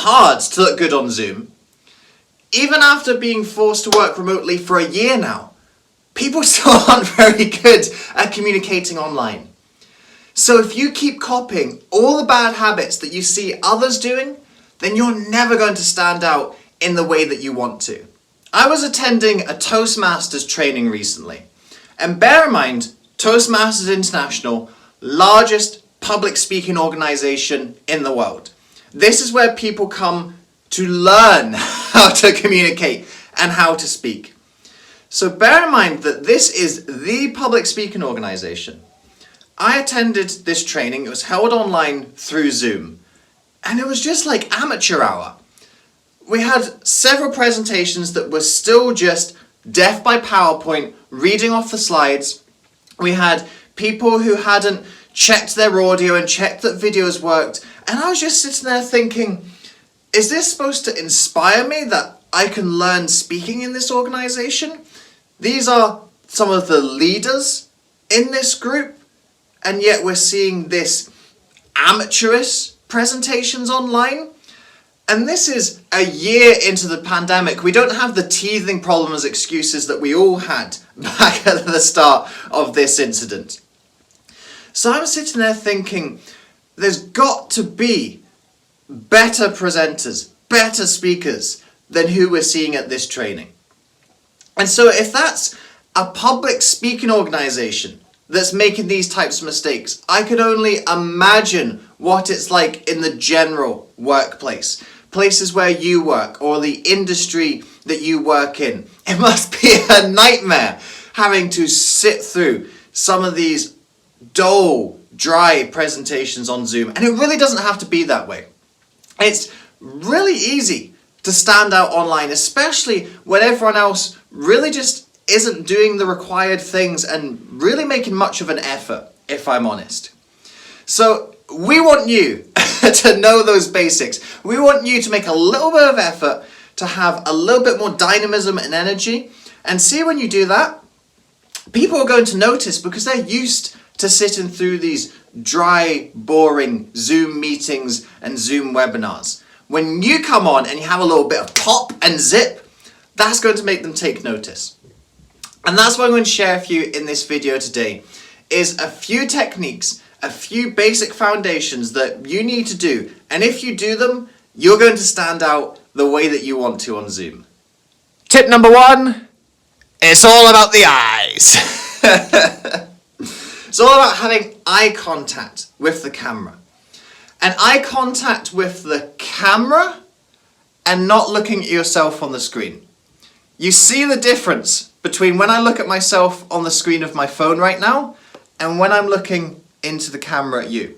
hard to look good on Zoom. Even after being forced to work remotely for a year now, people still aren't very good at communicating online. So if you keep copying all the bad habits that you see others doing, then you're never going to stand out in the way that you want to. I was attending a Toastmasters training recently. And bear in mind, Toastmasters International, largest public speaking organization in the world. This is where people come to learn how to communicate and how to speak. So bear in mind that this is the public speaking organization. I attended this training. It was held online through Zoom. And it was just like amateur hour. We had several presentations that were still just deaf by PowerPoint, reading off the slides. We had people who hadn't checked their audio and checked that videos worked. And I was just sitting there thinking, is this supposed to inspire me that I can learn speaking in this organization? These are some of the leaders in this group, and yet we're seeing this amateurish presentations online. And this is a year into the pandemic. We don't have the teething problem as excuses that we all had back at the start of this incident. So I'm sitting there thinking, there's got to be better presenters, better speakers than who we're seeing at this training. And so if that's a public speaking organization that's making these types of mistakes, I could only imagine what it's like in the general workplace. Places where you work or the industry that you work in. It must be a nightmare having to sit through some of these dull, dry presentations on Zoom. And it really doesn't have to be that way. It's really easy to stand out online, especially when everyone else really just isn't doing the required things and really making much of an effort, if I'm honest. So we want you to know those basics. We want you to make a little bit of effort to have a little bit more dynamism and energy. And see, when you do that, people are going to notice because they're used to sitting through these dry, boring Zoom meetings and Zoom webinars. When you come on and you have a little bit of pop and zip, that's going to make them take notice. And that's what I'm going to share with you in this video today, is a few techniques, a few basic foundations that you need to do. And if you do them, you're going to stand out the way that you want to on Zoom. Tip number 1, it's all about the eyes. It's all about having eye contact with the camera. And eye contact with the camera and not looking at yourself on the screen. You see the difference between when I look at myself on the screen of my phone right now and when I'm looking into the camera at you.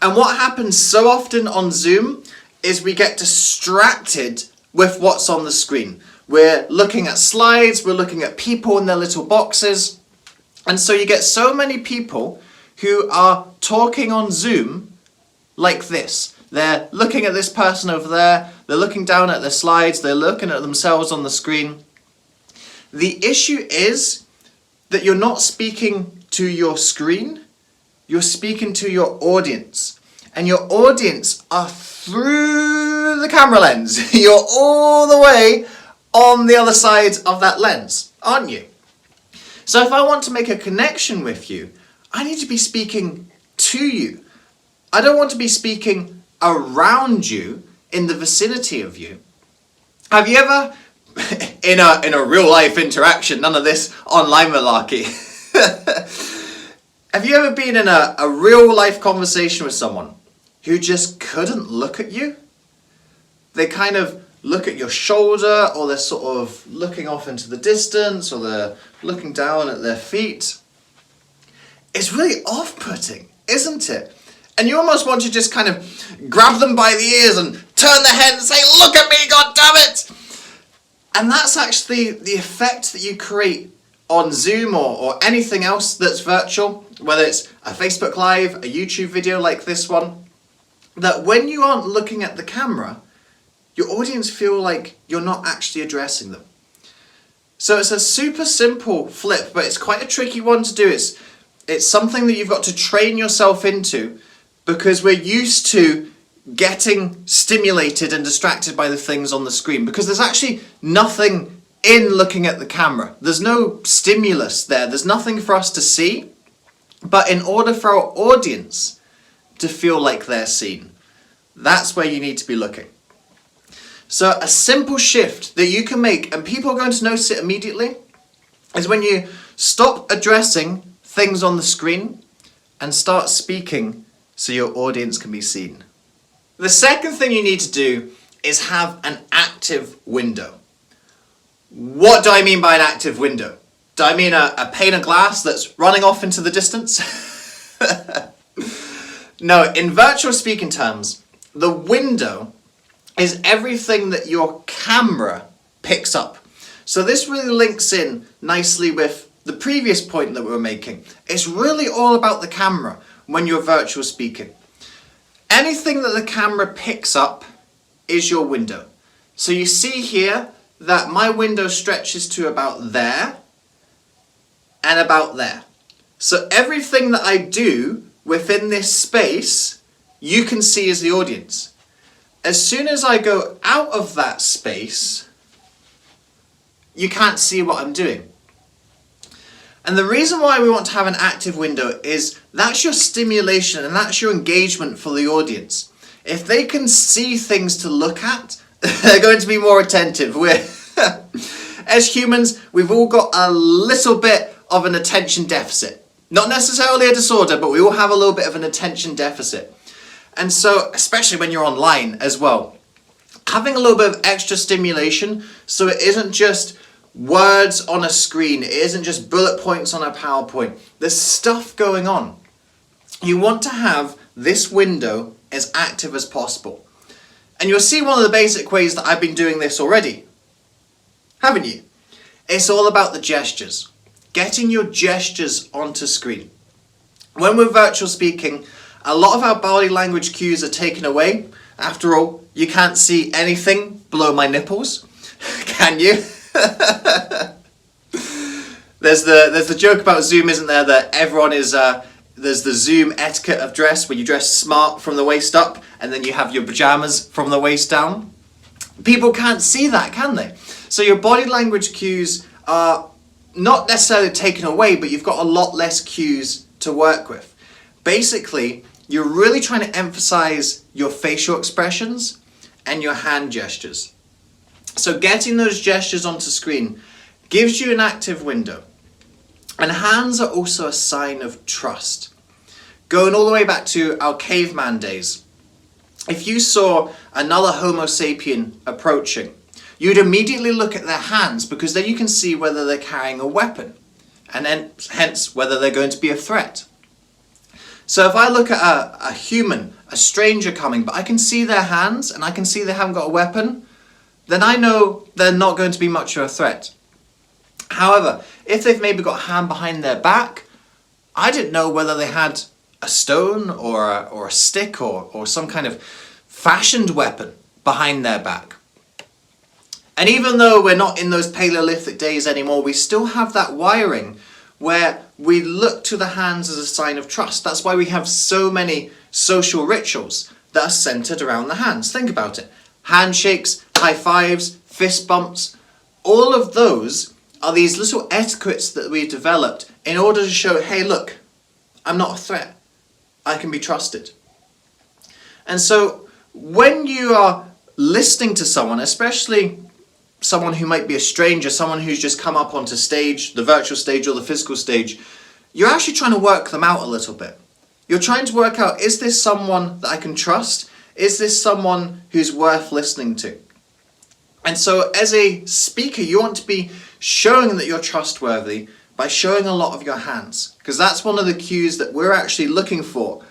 And what happens so often on Zoom is we get distracted with what's on the screen. We're looking at slides, we're looking at people in their little boxes. And so you get so many people who are talking on Zoom like this. They're looking at this person over there, they're looking down at their slides, they're looking at themselves on the screen. The issue is that you're not speaking to your screen, you're speaking to your audience. And your audience are through the camera lens. You're all the way on the other side of that lens, aren't you? So if I want to make a connection with you, I need to be speaking to you. I don't want to be speaking around you, in the vicinity of you. Have you ever, in a real life interaction, none of this online malarkey, have you ever been in a real life conversation with someone who just couldn't look at you? They kind of look at your shoulder, or they're sort of looking off into the distance, or they're looking down at their feet. It's really off-putting, isn't it? And you almost want to just kind of grab them by the ears and turn their head and say, "Look at me, God damn it!" And that's actually the effect that you create on Zoom or anything else that's virtual, whether it's a Facebook Live, a YouTube video like this one, that when you aren't looking at the camera, your audience feel like you're not actually addressing them. So it's a super simple flip, but it's quite a tricky one to do. It's something that you've got to train yourself into, because we're used to getting stimulated and distracted by the things on the screen, because there's actually nothing in looking at the camera. There's no stimulus there. There's nothing for us to see. But in order for our audience to feel like they're seen, that's where you need to be looking. So a simple shift that you can make, and people are going to notice it immediately, is when you stop addressing things on the screen and start speaking so your audience can be seen. The second thing you need to do is have an active window. What do I mean by an active window? Do I mean a pane of glass that's running off into the distance? No, in virtual speaking terms, the window is everything that your camera picks up. So this really links in nicely with the previous point that we were making. It's really all about the camera when you're virtual speaking. Anything that the camera picks up is your window. So you see here that my window stretches to about there and about there. So everything that I do within this space, you can see as the audience. As soon as I go out of that space, you can't see what I'm doing. And the reason why we want to have an active window is that's your stimulation and that's your engagement for the audience. If they can see things to look at, they're going to be more attentive. As humans, we've all got a little bit of an attention deficit. Not necessarily a disorder, but we all have a little bit of an attention deficit. And so, especially when you're online as well, having a little bit of extra stimulation, so it isn't just words on a screen, it isn't just bullet points on a PowerPoint. There's stuff going on. You want to have this window as active as possible. And you'll see one of the basic ways that I've been doing this already, haven't you? It's all about the gestures. Getting your gestures onto screen. When we're virtual speaking, a lot of our body language cues are taken away. After all, you can't see anything below my nipples, can you? There's the joke about Zoom, isn't there, that everyone is, there's the Zoom etiquette of dress, where you dress smart from the waist up, and then you have your pajamas from the waist down. People can't see that, can they? So your body language cues are not necessarily taken away, but you've got a lot less cues to work with. Basically, you're really trying to emphasize your facial expressions and your hand gestures. So getting those gestures onto screen gives you an active window. And hands are also a sign of trust. Going all the way back to our caveman days, if you saw another Homo sapien approaching, you'd immediately look at their hands, because then you can see whether they're carrying a weapon, and then hence whether they're going to be a threat. So if I look at a human, a stranger coming, but I can see their hands and I can see they haven't got a weapon, then I know they're not going to be much of a threat. However, if they've maybe got a hand behind their back, I didn't know whether they had a stone or a stick or some kind of fashioned weapon behind their back. And even though we're not in those Paleolithic days anymore, we still have that wiring where we look to the hands as a sign of trust. That's why we have so many social rituals that are centered around the hands. Think about it. Handshakes, high fives, fist bumps, all of those are these little etiquettes that we've developed in order to show, hey, look, I'm not a threat. I can be trusted. And so when you are listening to someone, especially someone who might be a stranger, someone who's just come up onto stage, the virtual stage or the physical stage, you're actually trying to work them out a little bit. You're trying to work out, is this someone that I can trust? Is this someone who's worth listening to? And so as a speaker, you want to be showing that you're trustworthy by showing a lot of your hands, because that's one of the cues that we're actually looking for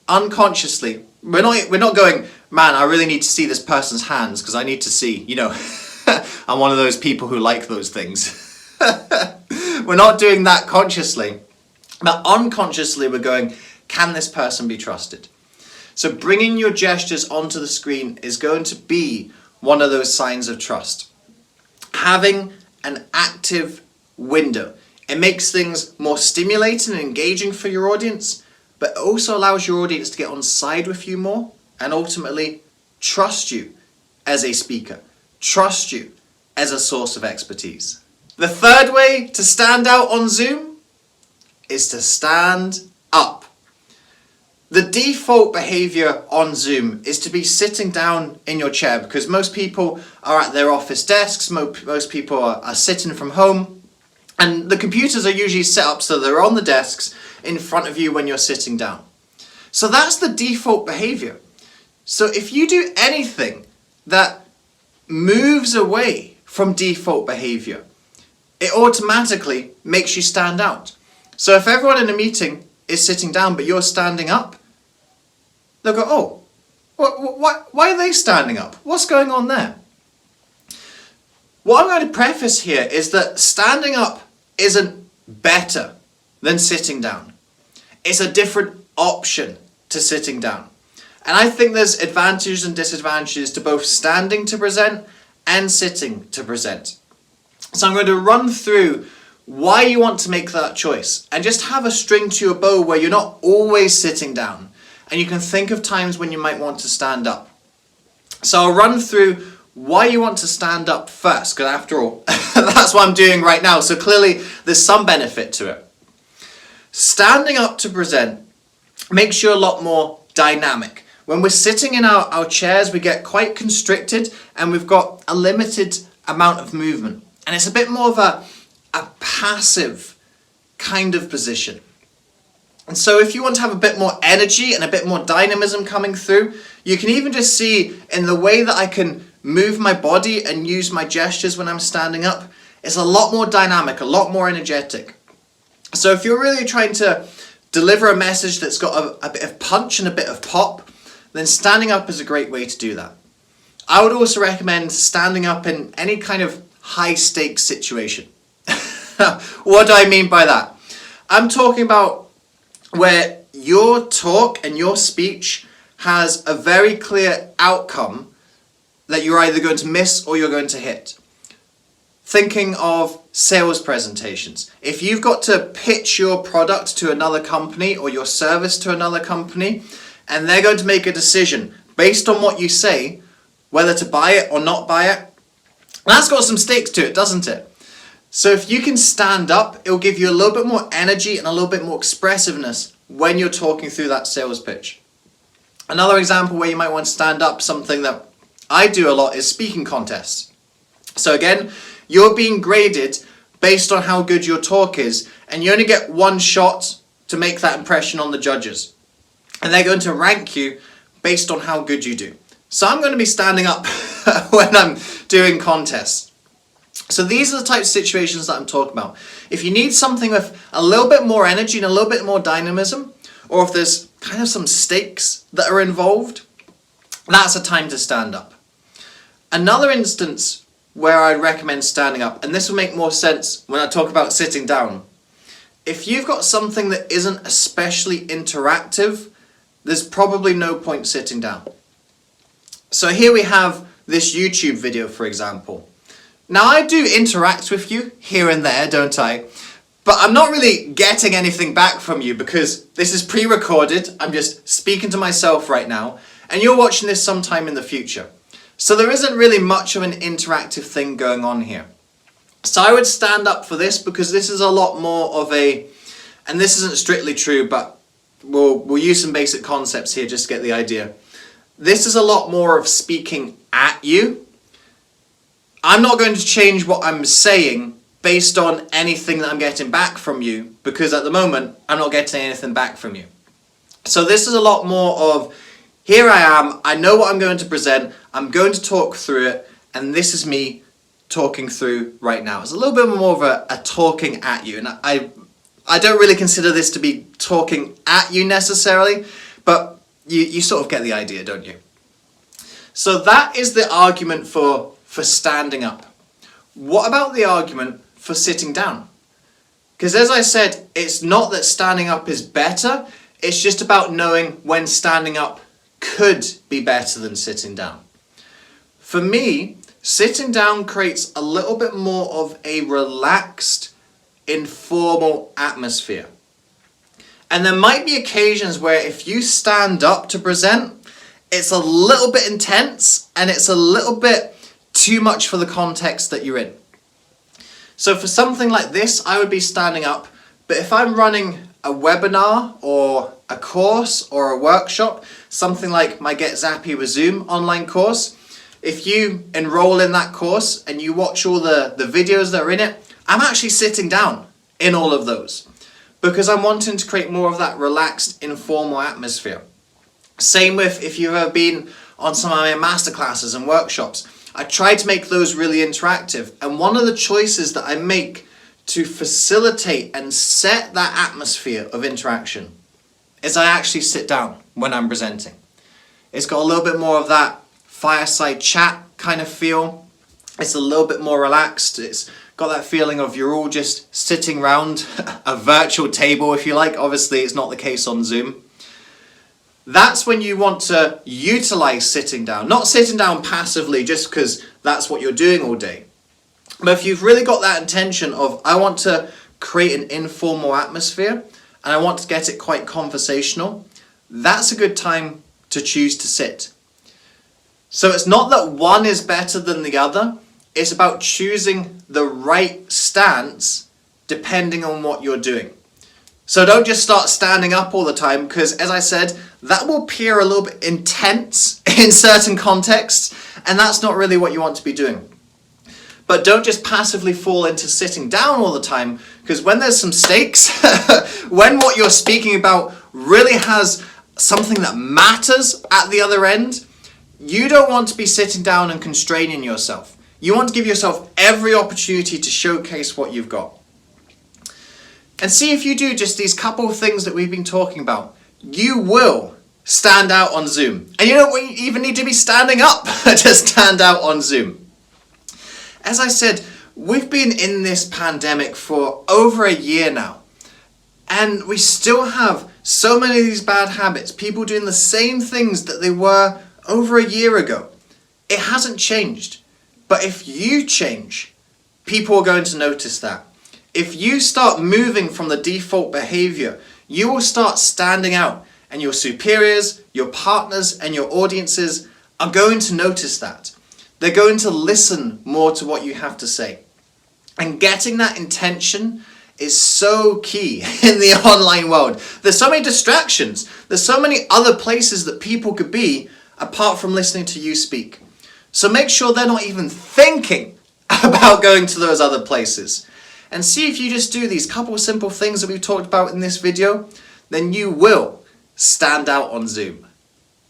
unconsciously. We're not going, man, I really need to see this person's hands because I need to see, I'm one of those people who like those things. We're not doing that consciously, but unconsciously we're going, can this person be trusted? So bringing your gestures onto the screen is going to be one of those signs of trust. Having an active window. It makes things more stimulating and engaging for your audience, but it also allows your audience to get on side with you more and ultimately trust you as a speaker, trust you as a source of expertise. The third way to stand out on Zoom is to stand up. The default behavior on Zoom is to be sitting down in your chair because most people are at their office desks, most people are sitting from home, and the computers are usually set up so they're on the desks in front of you when you're sitting down. So that's the default behavior. So if you do anything that moves away from default behavior, it automatically makes you stand out. So if everyone in a meeting is sitting down but you're standing up, they'll go, oh, why are they standing up? What's going on there? What I'm going to preface here is that standing up isn't better than sitting down. It's a different option to sitting down. And I think there's advantages and disadvantages to both standing to present and sitting to present. So I'm going to run through why you want to make that choice and just have a string to your bow where you're not always sitting down and you can think of times when you might want to stand up. So I'll run through why you want to stand up first, because after all, that's what I'm doing right now. So clearly there's some benefit to it. Standing up to present makes you a lot more dynamic. When we're sitting in our chairs, we get quite constricted and we've got a limited amount of movement. And it's a bit more of a passive kind of position. And so if you want to have a bit more energy and a bit more dynamism coming through, you can even just see in the way that I can move my body and use my gestures when I'm standing up, it's a lot more dynamic, a lot more energetic. So if you're really trying to deliver a message that's got a bit of punch and a bit of pop, then standing up is a great way to do that. I would also recommend standing up in any kind of high stakes situation. What do I mean by that? I'm talking about where your talk and your speech has a very clear outcome that you're either going to miss or you're going to hit. Thinking of sales presentations. If you've got to pitch your product to another company or your service to another company, and they're going to make a decision based on what you say, whether to buy it or not buy it, that's got some stakes to it, doesn't it? So if you can stand up, it'll give you a little bit more energy and a little bit more expressiveness when you're talking through that sales pitch. Another example where you might want to stand up, something that I do a lot, is speaking contests. So again, you're being graded based on how good your talk is, and you only get one shot to make that impression on the judges. And they're going to rank you based on how good you do. So I'm going to be standing up when I'm doing contests. So these are the types of situations that I'm talking about. If you need something with a little bit more energy and a little bit more dynamism, or if there's kind of some stakes that are involved, that's a time to stand up. Another instance where I'd recommend standing up, and this will make more sense when I talk about sitting down. If you've got something that isn't especially interactive, there's probably no point sitting down. So here we have this YouTube video, for example. Now I do interact with you here and there, don't I? But I'm not really getting anything back from you because this is pre-recorded. I'm just speaking to myself right now, and you're watching this sometime in the future. So there isn't really much of an interactive thing going on here. So I would stand up for this because this is a lot more of a, and this isn't strictly true, but we'll use some basic concepts here just to get the idea. This is a lot more of speaking at you. I'm not going to change what I'm saying based on anything that I'm getting back from you, because at the moment I'm not getting anything back from you. So this is a lot more of, here I am, I know what I'm going to present, I'm going to talk through it, and this is me talking through right now. It's a little bit more of a talking at you, and I don't really consider this to be talking at you necessarily, but you sort of get the idea, don't you? So that is the argument for standing up. What about the argument for sitting down? Because as I said, it's not that standing up is better, it's just about knowing when standing up could be better than sitting down. For me, sitting down creates a little bit more of a relaxed, informal atmosphere. And there might be occasions where if you stand up to present, it's a little bit intense and it's a little bit too much for the context that you're in. So for something like this, I would be standing up, but if I'm running a webinar or a course or a workshop, something like my Get Zappy with Zoom online course, if you enroll in that course and you watch all the videos that are in it, I'm actually sitting down in all of those because I'm wanting to create more of that relaxed, informal atmosphere. Same with if you've ever been on some of my masterclasses and workshops. I try to make those really interactive, and one of the choices that I make to facilitate and set that atmosphere of interaction is I actually sit down when I'm presenting. It's got a little bit more of that fireside chat kind of feel. It's a little bit more relaxed. It's got that feeling of you're all just sitting around a virtual table, if you like. Obviously, it's not the case on Zoom. That's when you want to utilize sitting down. Not sitting down passively just because that's what you're doing all day. But if you've really got that intention of, I want to create an informal atmosphere and I want to get it quite conversational, that's a good time to choose to sit. So it's not that one is better than the other. It's about choosing the right stance depending on what you're doing. So don't just start standing up all the time because, as I said, that will appear a little bit intense in certain contexts, and that's not really what you want to be doing. But don't just passively fall into sitting down all the time, because when there's some stakes, when what you're speaking about really has something that matters at the other end, you don't want to be sitting down and constraining yourself. You want to give yourself every opportunity to showcase what you've got. And see if you do just these couple of things that we've been talking about, you will stand out on Zoom. And you don't even need to be standing up to stand out on Zoom. As I said, we've been in this pandemic for over a year now. And we still have so many of these bad habits, people doing the same things that they were over a year ago. It hasn't changed. But if you change, people are going to notice that. If you start moving from the default behavior, you will start standing out, and your superiors, your partners, and your audiences are going to notice that. They're going to listen more to what you have to say. And getting that intention is so key in the online world. There's so many distractions. There's so many other places that people could be apart from listening to you speak. So make sure they're not even thinking about going to those other places. And see if you just do these couple of simple things that we've talked about in this video, then you will stand out on Zoom.